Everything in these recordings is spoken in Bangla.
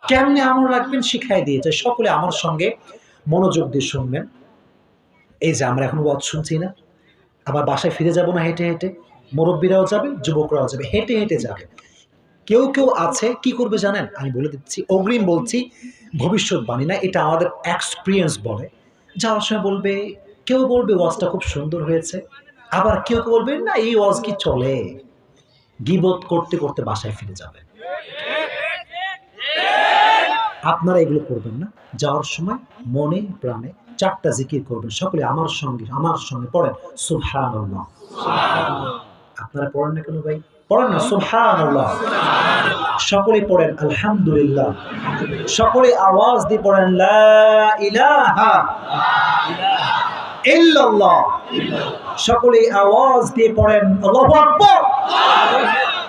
কেমনে আমল রাখবেন শিখাই দিয়েছে। সকলে আমার সঙ্গে মনোযোগ দিয়ে শুনবেন। এই যে আমরা এখন ওয়াজ শুনছি না, আবার বাসায় ফিরে যাব না হেঁটে হেঁটে? মুরব্বীরাও যাবে, যুবকরাও যাবে, হেঁটে হেঁটে যাবে। কেউ কেউ আছে কি করবে জানেন? আমি বলে দিচ্ছি, অগ্রিম বলছি, ভবিষ্যৎবাণী না, এটা আমাদের এক্সপিরিয়েন্স বলে। যাওয়ার সময় বলবে, কেউ বলবে ওয়াজটা খুব সুন্দর হয়েছে, আবার কেউ কেউ বলবে না এই ওয়াজ কি চলে। গীবত করতে করতে বাসায় ফিরে যাবে। আপনারা এগুলো করবেন না। যাওয়ার সময় মনে প্রাণে 4টা জিকির করবেন। সকলে আমার সঙ্গে পড়েন সুবহানাল্লাহ। আপনারা পড়েন না কেন ভাই? পড়েন না সুবহানাল্লাহ। সকলে পড়েন আলহামদুলিল্লাহ। সকলে আওয়াজ দিয়ে পড়েন লা ইলাহা ইল্লাল্লাহ। সকলে আওয়াজ দিয়ে পড়েন আল্লাহু আকবার।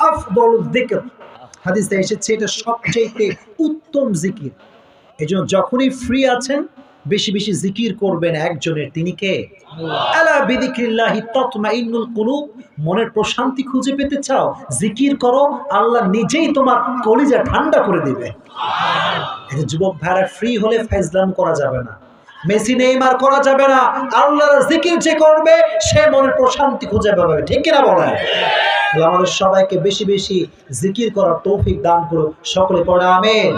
আফদলুয যিকর, হাদিসে এসেছে এটা সবচেয়ে উত্তম জিকির। এজন্য যখনই ফ্রি আছেন বেশি বেশি জিকির করবেন একজনের, তিনি কে? আলা বিযিকরিল্লাহি তাতমাইন্নুল কুলুব। মনের প্রশান্তি খুঁজে পেতে চাও, জিকির করো, আল্লাহ নিজেই তোমার কলিজা ঠান্ডা করে দিবে। এই যে যুবক ভাইরা ফ্রি হলে ফাইজলাম করা যাবে না, মেসি নেইমার করা যাবে না। আল্লাহর জিকির যে করবে সে মনের প্রশান্তি খুঁজে পাবে, ঠিক কিনা বলেন? আল্লাহ আমাদের সবাইকে বেশি বেশি জিকির করার তৌফিক দান করুক। সকলে পড়ে আমিন।